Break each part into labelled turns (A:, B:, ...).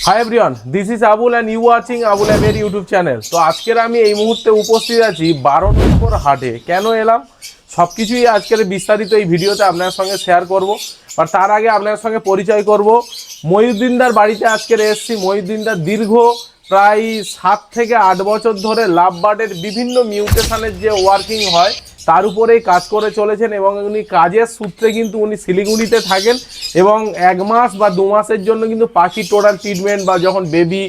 A: High everyone, this is Abul and you watching Abul অ্যাবের YouTube channel. তো আজকের আমি এই মুহূর্তে উপস্থিত আছি 12 নম্বর হাটে। কেন এলাম সব কিছুই আজকের বিস্তারিত এই ভিডিওতে আপনার সঙ্গে শেয়ার করব। আর তার আগে আপনার সঙ্গে পরিচয় করব। মহিউদ্দিনদার বাড়িতে আজকের এসেছি। মহিউদ্দিনদার দীর্ঘ প্রায় 7 থেকে 8 বছর ধরে লাভ বার্ডের বিভিন্ন মিউটেশনের যে ওয়ার্কিং হয় তার উপরেই কাজ করে চলেছেন এবং উনি কাজের সূত্রে কিন্তু উনি শিলিগুড়িতে থাকেন এবং 1 মাস বা 2 মাসের জন্য কিন্তু পাখি টোটাল ট্রিটমেন্ট বা যখন বেবি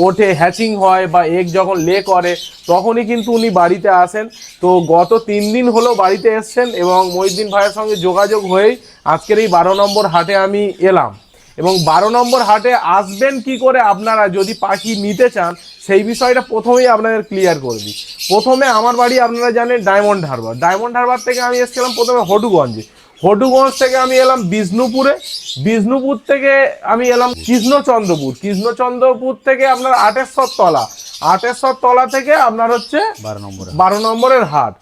A: ওঠে, হ্যাচিং হয় বা এগ যখন লে করে তখনই কিন্তু উনি বাড়িতে আসেন। তো গত 3 দিন হলো বাড়িতে এসছেন এবং মহিউদ্দিন ভাইয়ের সঙ্গে যোগাযোগ হয়েই আজকের এই 12 নম্বর হাটে আমি এলাম। এবং 12 নম্বর হাটে আসবেন কি করে আপনারা যদি পাখি নিতে চান সেই বিষয়টা প্রথমেই আপনাদের ক্লিয়ার করে দিই। প্রথমে আমার বাড়ি আপনারা জানেন ডায়মন্ড হারবার। ডায়মন্ড হারবার থেকে আমি এসেছিলাম প্রথমে হটুগঞ্জে। হটুগঞ্জ থেকে আমি এলাম বিষ্ণুপুরে। বিষ্ণুপুর থেকে আমি এলাম কৃষ্ণচন্দ্রপুর। কৃষ্ণচন্দ্রপুর থেকে আপনার আটেশ্বর তলা। আটেশ্বর তলা থেকে আপনার হচ্ছে 12 নম্বরের হাট।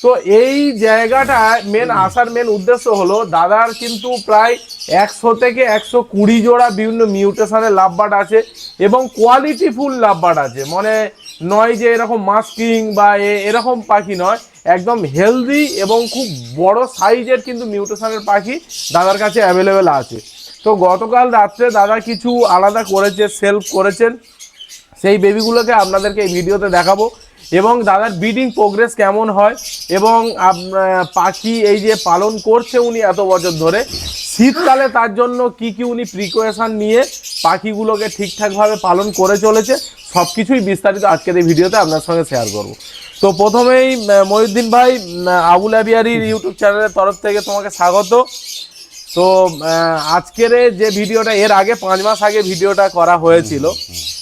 A: তো এই জায়গাটা আসার মেন উদ্দেশ্য হলো দাদার কিন্তু প্রায় 100 থেকে 120 জোড়া বিভিন্ন মিউটেশনের লাভবার্ড আছে এবং কোয়ালিটি ফুল লাভবার্ড আছে। মানে নয় যে এরকম মাস্কিং বা এরকম পাখি নয়, একদম হেলদি এবং খুব বড় সাইজের কিন্তু মিউটেশনের পাখি দাদার কাছে অ্যাভেলেবেল আছে। তো গতকাল রাত্রে দাদা কিছু আলাদা করেছে, সেলফ করেছেন, সেই বেবিগুলোকে আপনাদেরকে এই ভিডিওতে দেখাবো এবং দাদার ব্রিডিং প্রোগ্রেস কেমন হয় এবং পাখি এই যে পালন করছে উনি এত বছর ধরে, শীতকালে তার জন্য কি কি উনি প্রিকশন নিয়ে পাখিগুলোকে ঠিকঠাকভাবে পালন করে চলেছে সব কিছুই বিস্তারিত আজকের এই ভিডিওতে আপনার সঙ্গে শেয়ার করব। তো প্রথমেই মহিউদ্দিন ভাই, আবুল আবিয়ারির ইউটিউব চ্যানেলের তরফ থেকে তোমাকে স্বাগত। তো আজকের যে ভিডিওটা, এর আগে 5 মাস আগে ভিডিওটা করা হয়েছিল,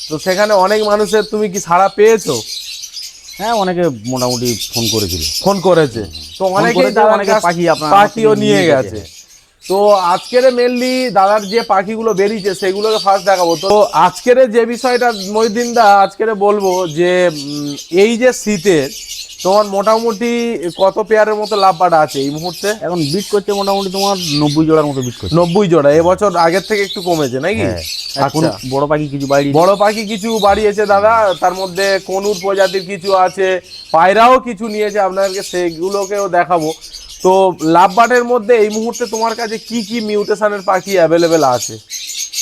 A: তো সেখানে অনেক মানুষের তুমি কি সাড়া পেয়েছো?
B: হ্যাঁ, অনেকে মোটামুটি ফোন
A: করেছে। তো অনেকে পাখিও নিয়ে গেছে। তো আজকের মেনলি দাদার যে পাখিগুলো বেরিয়েছে সেগুলোকে ফার্স্ট দেখাবো। তো আজকের যে বিষয়টা মহিউদ্দিন দা আজকের বলবো যে এই যে শীতের তোমার মোটামুটি কত পেয়ারের মতো লাভবার্ড আছে এই মুহূর্তে?
B: এখন বিট করছে মোটামুটি তোমার 90 জোড়ার মতো বিট করছে।
A: 90 জোড়া। এবছর আগের থেকে একটু কমেছে নাকি?
B: এখন বড় পাখি কিছু
A: বাড়িয়েছে দাদা। তার মধ্যে কনুর প্রজাতির কিছু আছে, পায়রাও কিছু নিয়েছে, আপনাদেরকে সেগুলোকেও দেখাবো। তো লাভবার্ডের মধ্যে এই মুহূর্তে তোমার কাছে কি কি মিউটেশনের পাখি অ্যাভেলেবেল আছে?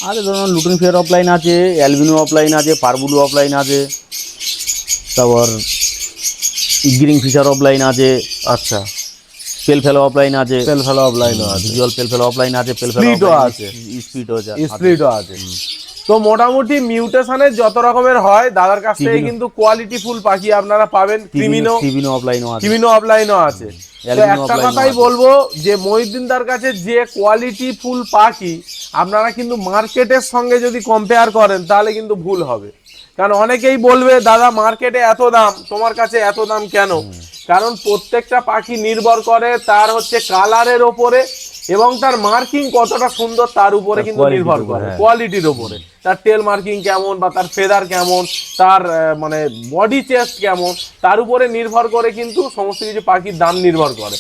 B: আরে ধরুন লুটিন ফেয়ার অফলাইন আছে, অ্যালবিনো অফলাইন আছে, পারবুলু অফলাইন আছে, তারপর গ্রিন ফিশার অফলাইন আছে,
A: আচ্ছা,
B: পেল ফেলো অফলাইন আছে,
A: ভিজুয়াল
B: পেল ফেলো অফলাইন আছে,
A: স্প্লিটও আছে। তো মোটামুটি মিউটেশনের যত রকমের হয় দাদার কাছ থেকে কিন্তু কোয়ালিটি ফুল পাখি আপনারা পাবেন। ক্রিমিনো অফলাইনও আছে। তো একটা কথাই বলবো যে মহিউদ্দিনদার কাছে যে কোয়ালিটি ফুল পাখি আপনারা কিন্তু মার্কেটের সঙ্গে যদি কম্পেয়ার করেন তাহলে কিন্তু ভুল হবে। কারণ অনেকেই বলবে দাদা মার্কেটে এত দাম, তোমার কাছে এত দাম কেন? কারণ প্রত্যেকটা পাখি নির্ভর করে তার হচ্ছে কালারের ওপরে এবং তার মার্কিং কতটা সুন্দর তার উপরে কিন্তু নির্ভর করে, কোয়ালিটির উপরে। তার টেল মার্কিং কেমন বা তার ফেদার কেমন, তার মানে বডি চেস্ট কেমন, তার উপরে নির্ভর করে কিন্তু সমস্ত কিছু পাখির দাম নির্ভর করে।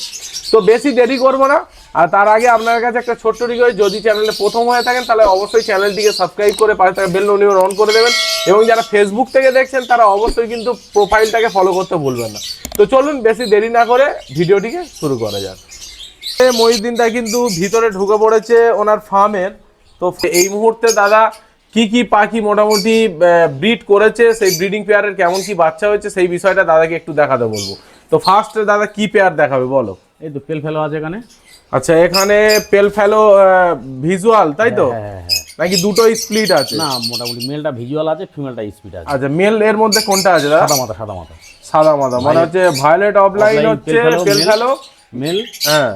A: তো বেশি দেরি করবো না। আর তার আগে আপনার কাছে একটা ছোট্ট রিকোয়েস্ট, যদি চ্যানেলে প্রথম হয়ে থাকেন তাহলে অবশ্যই চ্যানেলটিকে সাবস্ক্রাইব করে পাশে থাকা বেল নোটিফিকেশন অন করে দেবেন এবং যারা ফেসবুক থেকে দেখছেন তারা অবশ্যই কিন্তু প্রোফাইলটাকে ফলো করতে ভুলবেন না। তো চলুন বেশি দেরি না করে ভিডিওটিকে শুরু করা যাক। মহিউদ্দিনটা কিন্তু ভিতরে ঢুকে পড়েছে ওনার ফার্মের। তো এই মুহূর্তে দাদা কি কি পাখি মোটামুটি ব্রিড করেছে, সেই ব্রিডিং পেয়ারের কেমন কি বাচ্চা হয়েছে সেই বিষয়টা দাদাকে একটু দেখাতে বলবো। তো ফার্স্ট দাদা কি পেয়ার দেখাবে বলো?
B: এই তো পেল ফেলো আছে এখানে।
A: আচ্ছা, এখানে পেল ফেলো ভিজুয়াল, তাই তো? নাকি দুটো স্প্লিট আছে?
B: না, মোটামুটি মেলটা ভিজুয়াল আছে, ফিমেলটা স্প্লিট আছে।
A: আচ্ছা, মেল এর মধ্যে কোনটা আছে দাদা? সাদা মাথা মানে হচ্ছে ভায়োলেট অফলাইন হচ্ছে পেল ফেলো
B: মেল,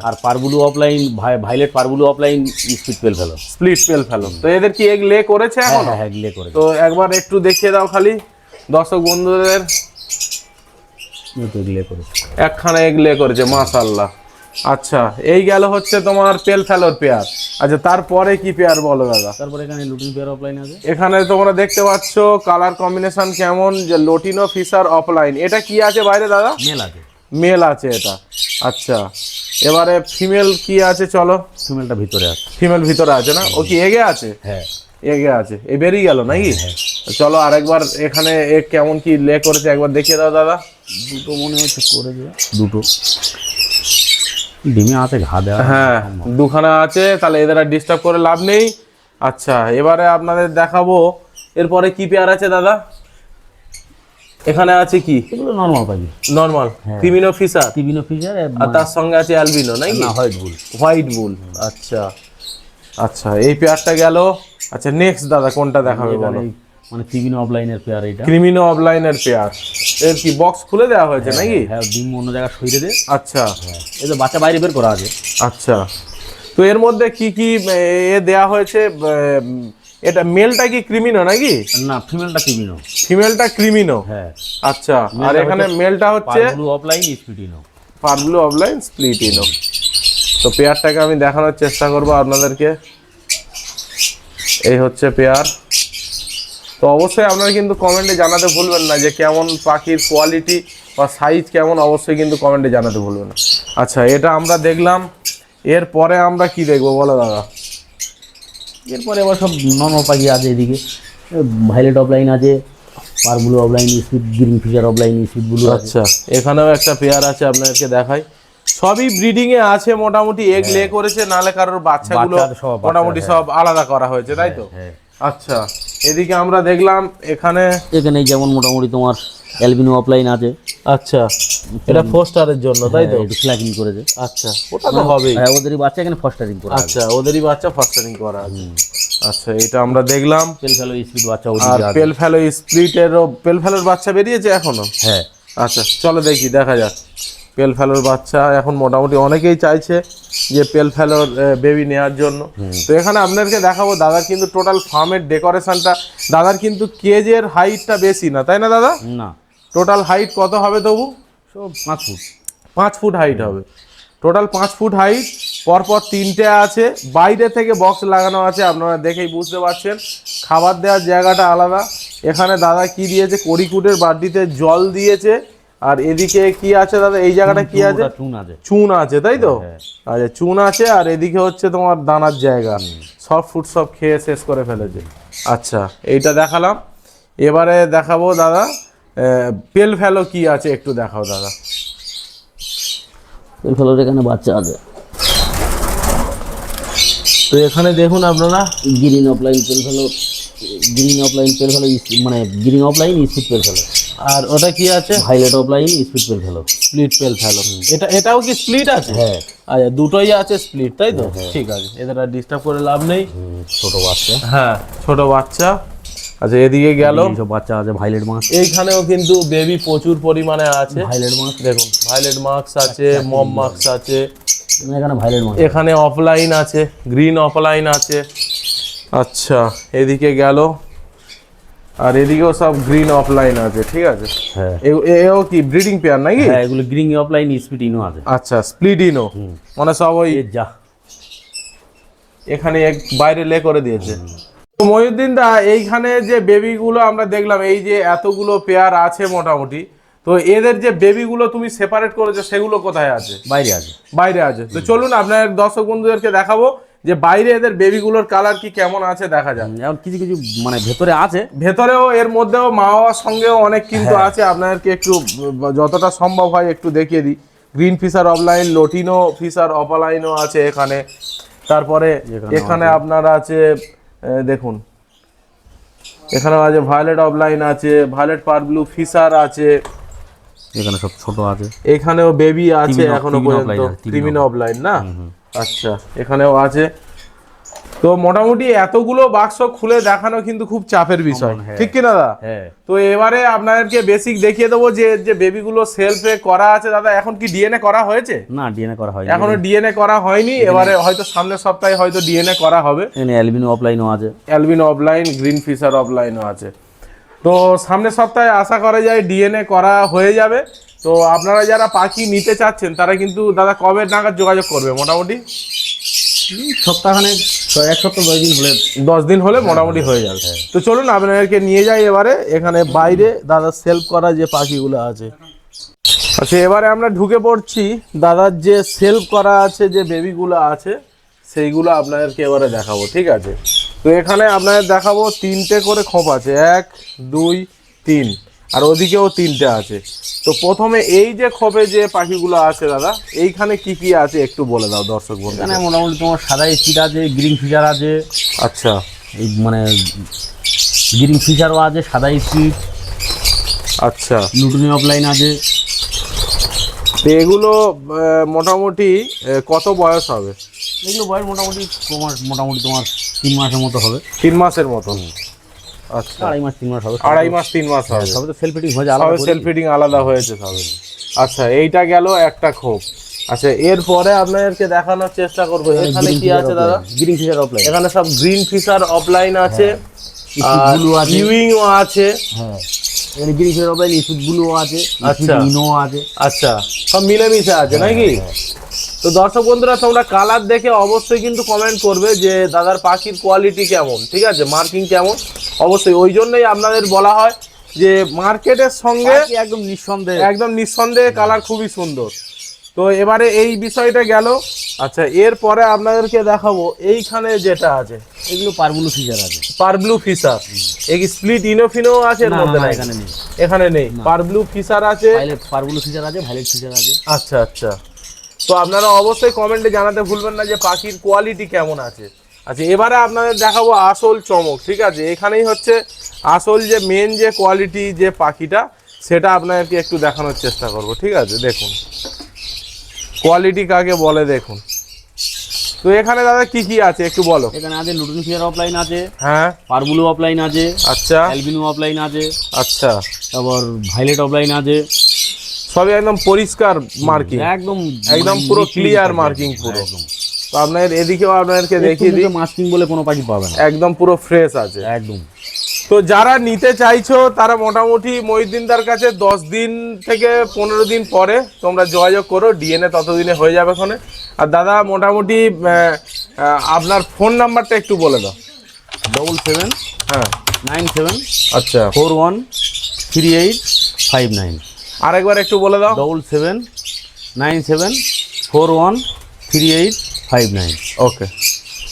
B: আর পারবুলু অফলাইন ভায়োলেট পারবুলু অফলাইন স্প্লিট পেল ফেলো।
A: তো এদের কি এগ লে করেছে এখন?
B: হ্যাঁ, লে করেছে।
A: তো একবার একটু দেখিয়ে দাও খালি দর্শক বন্ধুদের। একখানা এগ লে করেছে, মাশাআল্লাহ। আচ্ছা, এই গেল হচ্ছে তোমার পেল ফেলোর পেয়ার। আচ্ছা, তারপরে কি পেয়ার বলো দাদা?
B: তারপরে এখানে লুটিন ফিশার অফলাইন আছে।
A: এখানে তোমরা দেখতে পাচ্ছ কালার কম্বিনেশন কেমন, যে লটিনো ফিশার অফলাইন। এটা কি আছে বাইরে দাদা? মেল আছে এটা। আচ্ছা, এবারে ফিমেল কি আছে? চলো,
B: ফিমেলটা ভিতরে আছে।
A: ফিমেল ভিতরে আছে না? ও কি এগে আছে?
B: হ্যাঁ,
A: এগে আছে, এ বেরিয়ে গেল নাকি? চলো আরেকবার এখানে এ কেমন কি লে করেছে একবার দেখিয়ে দাও দাদা।
B: দুটো মনে হচ্ছে করে দেবে, দুটো ডিমে আছে ঘা দেওয়া।
A: হ্যাঁ দুখানা আছে, তাহলে এদের আর ডিস্টার্ব করে লাভ নেই। আচ্ছা এবারে আপনাদের দেখাবো এরপরে কি পেয়ার আছে দাদা। এখানে আছে কি?
B: এগুলো নর্মাল পাখি,
A: নর্মাল ক্রিমিনো ফিশার,
B: টিবিনো ফিচার
A: আর তার সঙ্গে আছে অ্যালবিনো নাকি?
B: না হোয়াইট বুল।
A: হোয়াইট বুল। আচ্ছা আচ্ছা এই পেয়ারটা গেল। আচ্ছা নেক্সট দাদা কোনটা দেখাবে বলো?
B: মানে টিবিনো অফলাইনের পেয়ার এটা,
A: ক্রিমিনো অফলাইনের পেয়ার। এর কি বক্স খুলে দেওয়া হয়েছে নাকি?
B: হ্যাঁ ডিম অন্য জায়গায় সরিয়ে দে।
A: আচ্ছা
B: এই যে বাচ্চা বাইরে বের করা আছে।
A: আচ্ছা তো এর মধ্যে কি কি এ দেয়া হয়েছে? এটা মেলটা কি ক্রিমিনো নাকি?
B: না ফিমেলটা টিবিনো।
A: ফিমেলটা ক্রিমিনো।
B: হ্যাঁ
A: আচ্ছা আর এখানে মেলটা হচ্ছে
B: পারব্লু অফলাইন স্পিডিনো।
A: পারব্লু অফলাইন স্প্লিটিনো। তো পেয়ারটাকে আমি দেখানোর চেষ্টা করব আপনাদেরকে। এই হচ্ছে পেয়ার। তো অবশ্যই আপনারা কিন্তু কমেন্টে জানাতে ভুলবেন না যে কেমন পাখির কোয়ালিটি বা সাইজ কেমন, অবশ্যই কিন্তু কমেন্টে জানাতে ভুলবেন না। আচ্ছা এটা আমরা দেখলাম, এরপরে আমরা কি দেখবো বলো দাদা?
B: এরপরে আবার সব নর্মাল পাখি আছে এদিকে, ভাইলেট অফলাইন আছে, পারব্লু offline speed, green fisher offline speed blue আছে।
A: আচ্ছা এখানেও একটা পেয়ার আছে, আপনাদেরকে দেখাই। সবই ব্রিডিং এ আছে মোটামুটি, এগ লে করেছে, নালে কারোর বাচ্চাগুলো
B: বাচ্চা সব বাচ্চা,
A: মোটামুটি সব আলাদা করা হয়েছে তাই তো?
B: হ্যাঁ
A: আচ্ছা এদিকে আমরা দেখলাম এখানে
B: এখানে যেমন মোটামুটি তোমার অ্যালবিনো অফলাইন আছে।
A: আচ্ছা এটা ফোস্টারের জন্য তাই তো?
B: একটু ফ্ল্যাগিং করেছে।
A: আচ্ছা ওটা তো হবেই।
B: হ্যাঁ ওদেরই বাচ্চা এখানে ফস্টারিং করা আছে।
A: আচ্ছা ওদেরই বাচ্চা ফাস্টারিং করা আছে। আচ্ছা এটা আমরা দেখলাম।
B: পেল ফেলো স্পিড বাচ্চা
A: আর
B: ওদিকে আছে।
A: পেল ফেলো স্প্লিটেরও পেল ফেলোর বাচ্চা বেরিয়েছে এখনো?
B: হ্যাঁ
A: আচ্ছা চলো দেখি, দেখা যাক। পেল ফেলোর বাচ্চা এখন মোটামুটি অনেকেই চাইছে যে পেল ফেলোর বেবি নেওয়ার জন্য। তো এখানে আপনাদেরকে দেখাবো দাদার কিন্তু টোটাল ফার্মের ডেকোরেশনটা। দাদার কিন্তু কেজের হাইটটা বেশি না তাই না দাদা?
B: না
A: টোটাল হাইট কত হবে তবু?
B: সব 5 ফুট।
A: 5 ফুট হাইট হবে টোটাল। 5 ফুট হাইট, পরপর 3টে আছে, বাইরে থেকে বক্স লাগানো আছে, আপনারা দেখেই বুঝতে পারছেন। খাবার দেওয়ার জায়গাটা আলাদা। এখানে দাদা কি দিয়েছে? কড়িকুটের বাটিতে জল দিয়েছে। আর এদিকে কি আছে দাদা? এই জায়গাটা কি আছে?
B: চুন আছে।
A: চুন আছে তাই তো?
B: হ্যাঁ।
A: আচ্ছা চুন আছে, আর এদিকে হচ্ছে তোমার দানার জায়গা। সব ফুড সব খেয়ে শেষ করে ফেলেছে। আচ্ছা এইটা দেখালাম। এবারে দেখাবো দাদা পেল ফেলো কি আছে একটু দেখাও দাদা।
B: পেল ফেলোর এখানে বাচ্চা আছে।
A: তো এখানে দেখুন আপনারা
B: গ্রিন অফলাইন পেল ফেলো, গ্রিন অফলাইন পেল ফেলো মানে গ্রিন অফলাইন স্পিড পেল ফেলো।
A: আর ওটা কি আছে?
B: ভাইলেট অফলাইন স্পিড পেল ফেলো।
A: স্প্লিট পেল ফেলো। এটাও কি স্প্লিট আছে?
B: হ্যাঁ
A: আচ্ছা দুটোই আছে স্প্লিট তাই তো? ঠিক আছে, এদের আর ডিস্টার্ব করে লাভ নেই।
B: ছোট বাচ্চা।
A: হ্যাঁ ছোট বাচ্চা। আচ্ছা এদিকে গেল,
B: এইসব বাচ্চা আছে। ভাইলেট মাস্ক
A: এইখানেও কিন্তু বেবি প্রচুর পরিমাণে আছে।
B: ভাইলেট মাস্ক
A: দেখুন ভাইলেট মার্কস আছে, মম মার্কস আছে,
B: এখানে ভাইলেট মাস্ক।
A: এখানে অফলাইন আছে, গ্রিন অফলাইন আছে। আচ্ছা এদিকে গেল, আর এদিকেও সব গ্রিন অফলাইন আছে। ঠিক আছে,
B: হ্যাঁ
A: এও কি ব্রিডিং পেয়ার নাকি?
B: হ্যাঁ এগুলো গ্রিন অফলাইন স্পিড ইনো আছে।
A: আচ্ছা স্প্লিটিনো মানে সব ওই
B: এ যা
A: এখানে এক বাইরে লে করে দিয়েছে। তো মহিউদ্দিন দা এইখানে যে বেবিগুলো আমরা দেখলাম, এই যে এতগুলো পেয়ার আছে মোটামুটি, তো এদের যে বেবিগুলো তুমি সেপারেট করেছো সেগুলো কোথায় আছে?
B: বাইরে আছে।
A: বাইরে আছে। তো চলুন আপনার দর্শক বন্ধুদেরকে দেখাবো যে বাইরে এদের বেবিগুলোর কালার কি কেমন আছে দেখা যাক।
B: এখন কিছু কিছু মানে ভেতরে আছে,
A: ভেতরেও এর মধ্যেও মা বাবার সঙ্গেও অনেক কিন্তু আছে। আপনাদেরকে একটু যতটা সম্ভব হয় একটু দেখিয়ে দিই। গ্রিন ফিশার অফলাইন, লোটিনো ফিশার অফলাইনও আছে এখানে। তারপরে এখানে আপনার আছে দেখুন, এখানেও আছে ভায়োলেট অফলাইন আছে, ভায়োলেট পারব্লু ফিশার আছে,
B: এখানে সব ছোট আছে।
A: এখানেও বেবি আছে এখনো
B: ক্রিমিনো
A: পর্যন্ত,
B: offline,
A: ক্রিমিনো অফলাইন না? আচ্ছা এখানেও আছে। তো মোটামুটি এতগুলো বাক্স খুলে দেখানো কিন্তু খুব চাপের বিষয়, ঠিক কি দাদা?
B: হ্যাঁ
A: তো এবারে আপনাদেরকে বেসিক দেখিয়ে দেবো যে যে বেবিগুলো সেলফে করা আছে। দাদা এখন কি ডিএনএ করা হয়েছে?
B: না ডিএনএ করা হয়
A: এখনো ডিএনএ করা হয়নি, এবারে হয়তো সামনের সপ্তাহে হয়তো ডিএনএ করা হবে।
B: এখানে অ্যালবিনো অফলাইনও আছে।
A: অ্যালবিনো অফলাইন, গ্রিন ফিশার অফলাইনও আছে। তো সামনের সপ্তাহে আশা করা যায় ডিএনএ করা হয়ে যাবে। তো আপনারা যারা পাখি নিতে চাচ্ছেন তারা কিন্তু দাদা কবে নাগাদ যোগাযোগ করবে? মোটামুটি
B: সপ্তাহখানে 1 সপ্তাহ 10 দিন হলে
A: 10 দিন হলে মোটামুটি হয়ে যাবে। তো চলুন আপনাদেরকে নিয়ে যাই এবারে এখানে বাইরে দাদা সেলফ করা যে পাখিগুলো আছে। আচ্ছা এবারে আমরা ঢুকে পড়ছি দাদার যে সেলফ করা আছে যে বেবিগুলো আছে সেইগুলো আপনাদেরকে এবারে দেখাবো, ঠিক আছে? তো এখানে আপনাদের দেখাবো 3টে করে খোপ আছে, 1 2 3, আর ওদিকেও 3টে আছে। তো প্রথমে এই যে খোপে যে পাখিগুলো আছে দাদা, এইখানে কি কি আছে একটু বলে দাও দর্শক বন্ধু।
B: এখানে মোটামুটি তোমার সাদা স্পিড আছে, গ্রিন ফিচার আছে,
A: আচ্ছা
B: এই মানে গ্রিন ফিচারও আছে, সাদা স্পিড,
A: আচ্ছা।
B: লুটিনি অফলাইন আছে।
A: তো এগুলো মোটামুটি কত বয়স হবে?
B: এগুলো বয়স মোটামুটি তোমার 3 মাসের মতো হবে।
A: 3 মাসের মতন, আচ্ছা।
B: 2.5 মাস 3 মাস হবে।
A: 2.5 মাস 3 মাস হবে।
B: সবে তো সেলফ ফিটিং হয়ে যায়,
A: সবে সেলফ ফিডিং আলাদা হয়েছে সবে। আচ্ছা, এইটা গেল একটা খোপ। আচ্ছা, এরপরে আপনাদেরকে দেখানোর চেষ্টা করবো এখানে কি আছে দাদা।
B: গ্রিন ফিচার অফলাইন,
A: এখানে সব গ্রিন ফিশার অফলাইন আছে,
B: ব্লু আছে,
A: ইউইংও আছে।
B: হ্যাঁ এখানে গ্রিন ফিচার অফলাইন, ইস্যুট ব্লু আছে,
A: আচ্ছা।
B: ইনো আছে।
A: আচ্ছা, সব মিলেমিশে আছে নাকি? তো দর্শক বন্ধুরা, তোমরা কালার দেখে অবশ্যই কিন্তু কমেন্ট করবে যে দাদার পাখির কোয়ালিটি কেমন, ঠিক আছে, মার্কিং কেমন। অবশ্যই ওই জন্যই আপনাদের বলা হয় যে মার্কেটের সঙ্গে একদম নিঃসন্দেহে কালার খুবই সুন্দর। তো এবারে এই বিষয়টা গেল। আচ্ছা, এরপরে আপনাদেরকে দেখাবো এইখানে যেটা আছে,
B: এগুলো পারবুলো ফিচার আছে।
A: পারব্লু ফিশার, এই স্প্লিট ইনোফিনো আছে এর মধ্যে? না,
B: এখানে নেই,
A: এখানে নেই। পারব্লু ফিশার আছে,
B: পারবুলো ফিচার আছে, ভাইলেট ফিচার আছে।
A: আচ্ছা আচ্ছা। তো আপনারা অবশ্যই কমেন্টে জানাতে ভুলবেন না যে পাখির কোয়ালিটি কেমন আছে। আচ্ছা, এবারে আপনাদের দেখাবো আসল চমক, ঠিক আছে। এখানেই হচ্ছে আসল যে মেন যে কোয়ালিটি যে পাখিটা, সেটা আপনাদেরকে একটু দেখানোর চেষ্টা করব, ঠিক আছে। দেখুন কোয়ালিটি কাকে বলে, দেখুন। তো এখানে দাদা কি কি আছে একটু বলো।
B: এখানে আছে লুটিন ফিচার অফলাইন আছে,
A: হ্যাঁ,
B: পারবুলো অফলাইন আছে,
A: আচ্ছা
B: অ্যালবিনো অফলাইন আছে,
A: আচ্ছা।
B: তারপর ভাইলেট অফলাইন আছে।
A: সবই একদম পরিষ্কার মার্কিং,
B: একদম
A: একদম পুরো ক্লিয়ার মার্কিং পুরো। তো আপনাদের এদিকেও আপনাদেরকে দেখিয়ে দিই,
B: মাস্কিং বলে কোনো পাখি পাবে না,
A: একদম পুরো ফ্রেশ আছে
B: একদম।
A: তো যারা নিতে চাইছো তারা মোটামুটি মহিউদ্দিনদার কাছে 10 দিন থেকে 15 দিন পরে তোমরা যোগাযোগ করো, ডিএনএ ততদিনে হয়ে যাবে ওখানে। আর দাদা মোটামুটি আপনার ফোন নাম্বারটা একটু বলে দাও।
B: 77
A: হ্যাঁ
B: 97
A: আচ্ছা
B: 41 3859।
A: আরেকবার একটু বলে দাও।
B: 77 97 41 3859।
A: ওকে।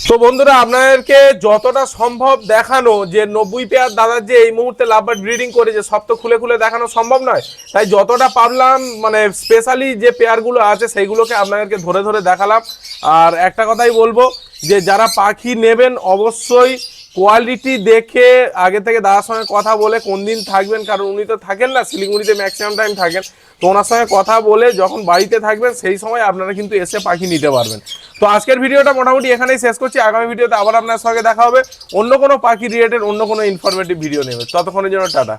A: তো বন্ধুরা, আপনাদেরকে যতটা সম্ভব দেখানো যে 90 পেয়ার দাদার যে এই মুহূর্তে লাভবার্ড ব্রিডিং করেছে, সব তো খুলে খুলে দেখানো সম্ভব নয়, তাই যতটা পারলাম মানে স্পেশালি যে পেয়ারগুলো আছে সেইগুলোকে আপনাদেরকে ধরে ধরে দেখালাম। আর একটা কথাই বলবো যে যারা পাখি নেবেন অবশ্যই কোয়ালিটি দেখে আগে থেকে দাদার সঙ্গে কথা বলে কোন দিন থাকবেন, কারণ উনি তো থাকেন না শিলিগুড়িতে, ম্যাক্সিমাম টাইম থাকেন। তো ওনার সঙ্গে কথা বলে যখন বাড়িতে থাকবেন সেই সময় আপনারা কিন্তু এসে পাখি নিতে পারবেন। তো আজকের ভিডিওটা মোটামুটি এখানেই শেষ করছি। আগামী ভিডিওতে আবার আপনার সঙ্গে দেখা হবে অন্য কোনো পাখি রিলেটেড অন্য কোনো ইনফরমেটিভ ভিডিও নেবে। ততক্ষণের জন্য টাটা।